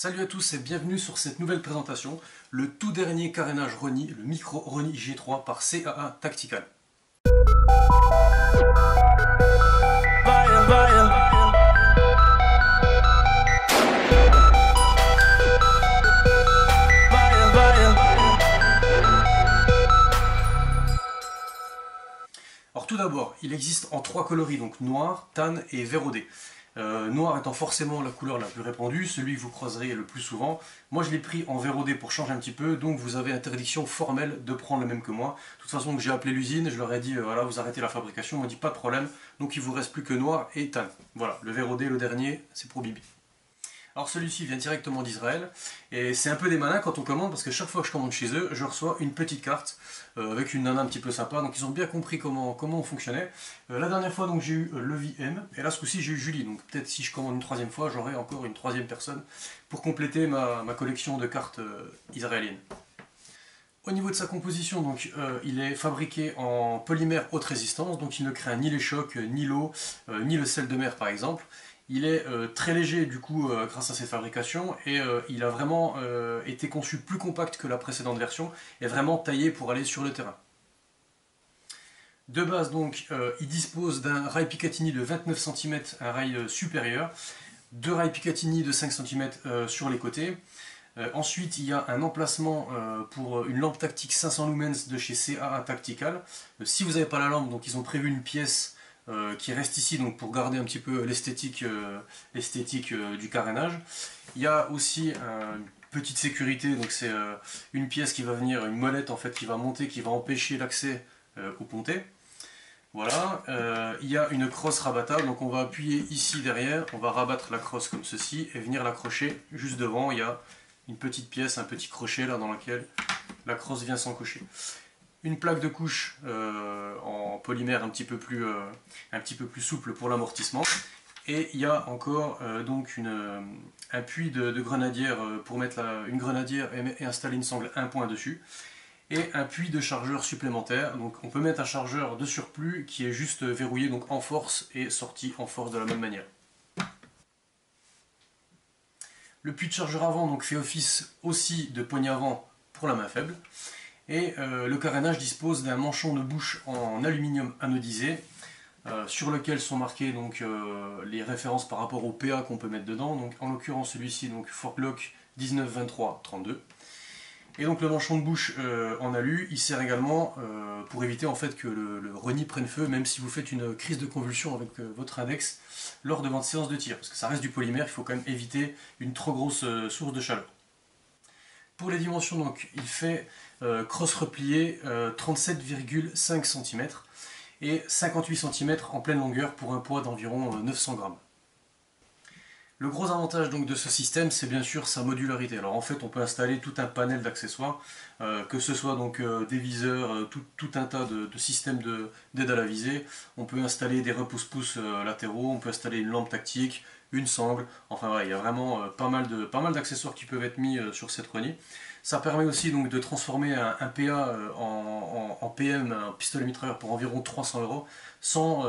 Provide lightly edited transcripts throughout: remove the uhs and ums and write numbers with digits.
Salut à tous et bienvenue sur cette nouvelle présentation, le tout dernier carénage Roni, le Micro Roni G3 par CAA Tactical. Alors tout d'abord, il existe en trois coloris, donc noir, tan et vérodé. Noir étant forcément la couleur la plus répandue, celui que vous croiserez le plus souvent. Moi je l'ai pris en vérodé pour changer un petit peu, donc vous avez interdiction formelle de prendre le même que moi. De toute façon, j'ai appelé l'usine, je leur ai dit voilà, vous arrêtez la fabrication, ils m'ont dit pas de problème, donc il vous reste plus que noir et tan. Voilà, le vérodé, le dernier, c'est pour Bibi. Alors celui-ci vient directement d'Israël et c'est un peu des malins quand on commande parce que chaque fois que je commande chez eux, je reçois une petite carte avec une nana un petit peu sympa, donc ils ont bien compris comment on fonctionnait. La dernière fois donc j'ai eu Levi M et là ce coup-ci j'ai eu Julie, donc peut-être si je commande une troisième fois j'aurai encore une troisième personne pour compléter ma collection de cartes israéliennes. Au niveau de sa composition, donc, il est fabriqué en polymère haute résistance, donc il ne craint ni les chocs, ni l'eau, ni le sel de mer par exemple. Il est très léger du coup grâce à cette fabrication et il a vraiment été conçu plus compact que la précédente version et vraiment taillé pour aller sur le terrain. De base donc il dispose d'un rail Picatinny de 29 cm, un rail supérieur, deux rails Picatinny de 5 cm sur les côtés. Ensuite il y a un emplacement pour une lampe tactique 500 lumens de chez CAA Tactical. Si vous n'avez pas la lampe, donc ils ont prévu une pièce qui reste ici donc pour garder un petit peu l'esthétique du carénage. Il y a aussi une petite sécurité, donc c'est une pièce qui va venir, une molette en fait qui va monter, qui va empêcher l'accès au pontet. Voilà, il y a une crosse rabattable, donc on va appuyer ici derrière, on va rabattre la crosse comme ceci et venir l'accrocher juste devant. Il y a une petite pièce, un petit crochet là dans lequel la crosse vient s'encocher. Une plaque de couche en polymère un petit peu plus souple pour l'amortissement. Et il y a encore donc un puits de grenadière pour mettre une grenadière et installer une sangle 1 point dessus. Et un puits de chargeur supplémentaire. Donc on peut mettre un chargeur de surplus qui est juste verrouillé donc en force et sorti en force de la même manière. Le puits de chargeur avant donc fait office aussi de poignée avant pour la main faible. Et le carénage dispose d'un manchon de bouche en aluminium anodisé sur lequel sont marquées donc, les références par rapport au PA qu'on peut mettre dedans. Donc, en l'occurrence celui-ci, Fortlock 192332. Et donc le manchon de bouche en alu, il sert également pour éviter en fait que le Roni prenne feu, même si vous faites une crise de convulsion avec votre index lors de votre séance de tir. Parce que ça reste du polymère, il faut quand même éviter une trop grosse source de chaleur. Pour les dimensions, donc, il fait crosse replié 37,5 cm et 58 cm en pleine longueur pour un poids d'environ 900 grammes. Le gros avantage donc de ce système, c'est bien sûr sa modularité. Alors en fait, on peut installer tout un panel d'accessoires, que ce soit donc des viseurs, tout un tas de systèmes d'aide à la visée. On peut installer des repousse-pouces latéraux, on peut installer une lampe tactique, une sangle. Enfin voilà, il y a vraiment pas mal d'accessoires qui peuvent être mis sur cette Roni. Ça permet aussi donc de transformer un PA en PM, un pistolet mitrailleur pour environ 300 € sans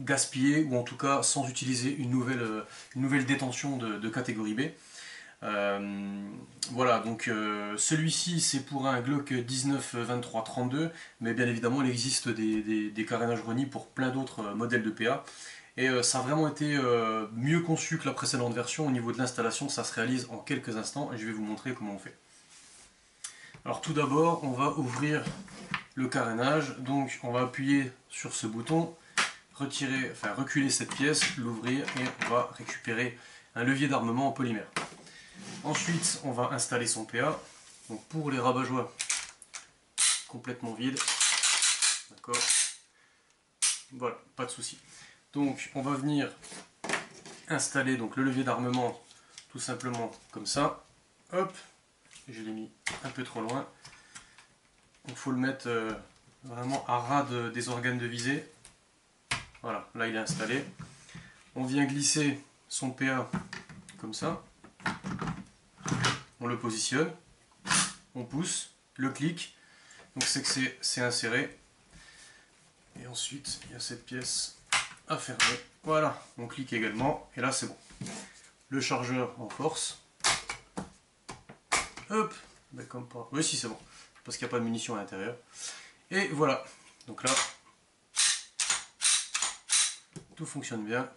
gaspiller ou en tout cas sans utiliser une nouvelle détention de catégorie B. Voilà, donc celui-ci c'est pour un Glock 19-23-32, mais bien évidemment il existe des carénages Roni pour plein d'autres modèles de PA. Et ça a vraiment été mieux conçu que la précédente version. Au niveau de l'installation, ça se réalise en quelques instants et je vais vous montrer comment on fait. Alors tout d'abord, on va ouvrir le carénage. Donc on va appuyer sur ce bouton, reculer cette pièce, l'ouvrir et on va récupérer un levier d'armement en polymère. Ensuite, on va installer son PA. Donc pour les rabat-joie, complètement vide. D'accord. Voilà, pas de souci. Donc on va venir installer donc, le levier d'armement tout simplement comme ça. Hop, je l'ai mis un peu trop loin. Il faut le mettre vraiment à ras des organes de visée. Voilà, là il est installé. On vient glisser son PA comme ça. On le positionne. On pousse, le clic. Donc c'est que c'est inséré. Et ensuite il y a cette pièce à fermer. Voilà, on clique également et là c'est bon. Le chargeur en force, Hop, ben comme pas. Oui, si c'est bon, parce qu'il n'y a pas de munitions à l'intérieur. Et voilà, donc là, tout fonctionne bien,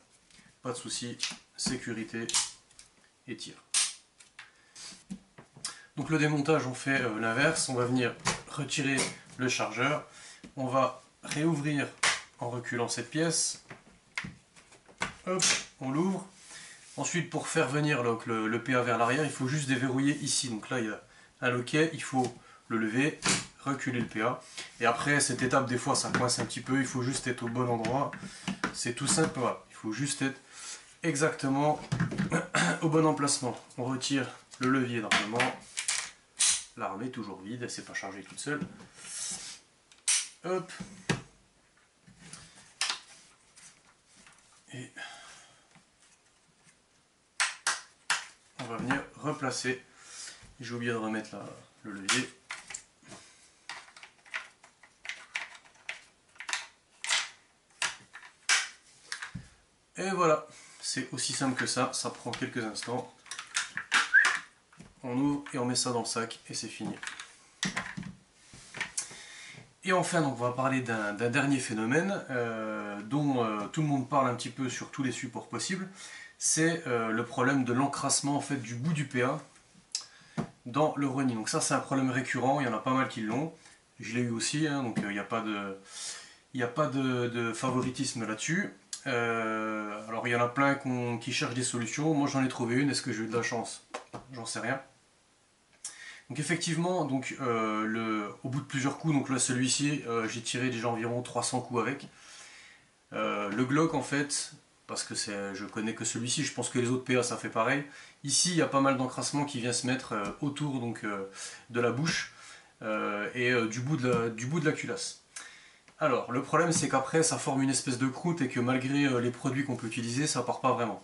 pas de souci, sécurité et tir. Donc le démontage, on fait l'inverse, on va venir retirer le chargeur, on va réouvrir en reculant cette pièce, hop, on l'ouvre. Ensuite, pour faire venir donc, le PA vers l'arrière, il faut juste déverrouiller ici. Donc là, il y a un loquet, il faut le lever, reculer le PA. Et après, cette étape, des fois, ça coince un petit peu, il faut juste être au bon endroit. C'est tout simple, voilà. Il faut juste être exactement au bon emplacement. On retire le levier normalement. L'arme est toujours vide, elle ne s'est pas chargée toute seule. Hop. Et on va venir replacer. J'ai oublié de remettre le levier. Et voilà, c'est aussi simple que ça prend quelques instants. On ouvre et on met ça dans le sac et c'est fini. Et enfin, donc, on va parler d'un dernier phénomène dont tout le monde parle un petit peu sur tous les supports possibles. C'est le problème de l'encrassement en fait, du bout du PA dans le Ronin. Donc ça c'est un problème récurrent, il y en a pas mal qui l'ont. Je l'ai eu aussi, hein, donc il n'y a pas de favoritisme là-dessus. Alors il y en a plein qui cherchent des solutions, moi j'en ai trouvé une, est-ce que j'ai eu de la chance? J'en sais rien. Donc effectivement, donc, au bout de plusieurs coups, donc là celui-ci, j'ai tiré déjà environ 300 coups avec. Le Glock en fait, parce que je connais que celui-ci, je pense que les autres PA ça fait pareil. Ici il y a pas mal d'encrassement qui vient se mettre autour donc, de la bouche et du bout de la culasse. Alors le problème c'est qu'après ça forme une espèce de croûte et que malgré les produits qu'on peut utiliser ça part pas vraiment.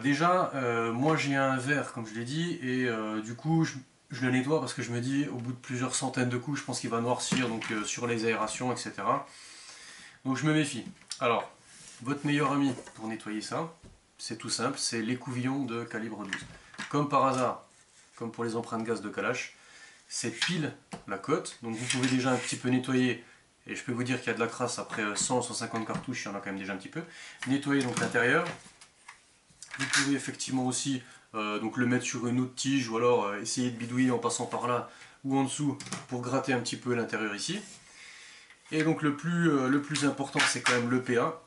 Déjà, moi j'ai un verre comme je l'ai dit et du coup je le nettoie parce que je me dis au bout de plusieurs centaines de coups je pense qu'il va noircir donc, sur les aérations etc. Donc je me méfie. Alors, votre meilleur ami pour nettoyer ça, c'est tout simple, c'est l'écouvillon de calibre 12. Comme par hasard, comme pour les empreintes gaz de Kalash, c'est pile la cote, donc vous pouvez déjà un petit peu nettoyer, et je peux vous dire qu'il y a de la crasse après 100-150 cartouches, il y en a quand même déjà un petit peu. Nettoyer donc l'intérieur. Vous pouvez effectivement aussi donc le mettre sur une autre tige ou alors essayer de bidouiller en passant par là ou en dessous pour gratter un petit peu l'intérieur ici. Et donc le plus important c'est quand même le PA.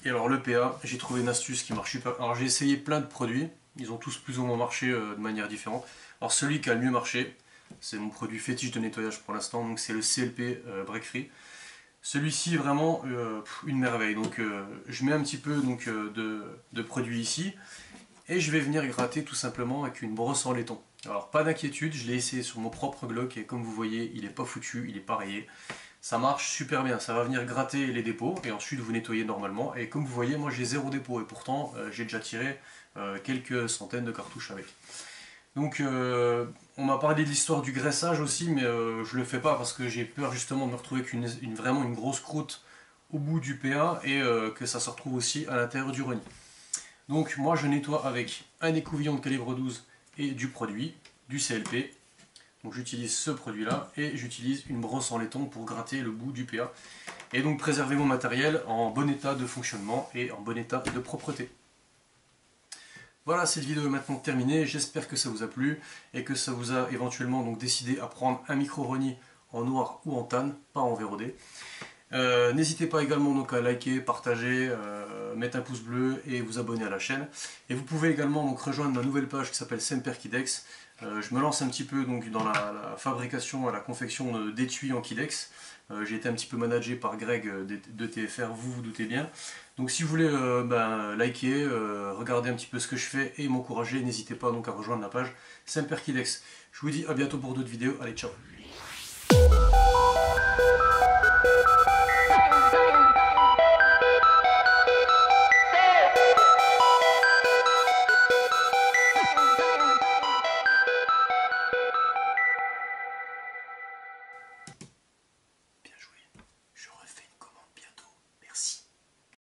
Et alors le PA, j'ai trouvé une astuce qui marche super. Alors j'ai essayé plein de produits, ils ont tous plus ou moins marché de manière différente. Alors celui qui a le mieux marché, c'est mon produit fétiche de nettoyage pour l'instant, donc c'est le CLP Break Free. Celui-ci vraiment une merveille, donc je mets un petit peu donc, de produit ici et je vais venir gratter tout simplement avec une brosse en laiton. Alors pas d'inquiétude, je l'ai essayé sur mon propre Glock et comme vous voyez il n'est pas foutu, il est pas rayé. Ça marche super bien, ça va venir gratter les dépôts et ensuite vous nettoyez normalement. Et comme vous voyez, moi j'ai zéro dépôt et pourtant j'ai déjà tiré quelques centaines de cartouches avec. Donc on m'a parlé de l'histoire du graissage aussi, mais je le fais pas parce que j'ai peur justement de me retrouver avec vraiment une grosse croûte au bout du PA et que ça se retrouve aussi à l'intérieur du Ronin. Donc moi je nettoie avec un écouvillon de calibre 12 et du produit, du CLP. Donc j'utilise ce produit là et j'utilise une brosse en laiton pour gratter le bout du PA et donc préserver mon matériel en bon état de fonctionnement et en bon état de propreté. Voilà, cette vidéo est maintenant terminée, j'espère que ça vous a plu et que ça vous a éventuellement donc décidé à prendre un micro Ronin en noir ou en tan, pas en VROD. N'hésitez pas également donc à liker, partager, mettre un pouce bleu et vous abonner à la chaîne. Et vous pouvez également donc rejoindre ma nouvelle page qui s'appelle Semper Kidex. Je me lance un petit peu donc dans la fabrication et la confection d'étuis en Kidex. J'ai été un petit peu managé par Greg de TFR, vous vous doutez bien. Donc si vous voulez liker, regarder un petit peu ce que je fais et m'encourager, n'hésitez pas donc à rejoindre la page Semper Kidex. Je vous dis à bientôt pour d'autres vidéos. Allez, ciao!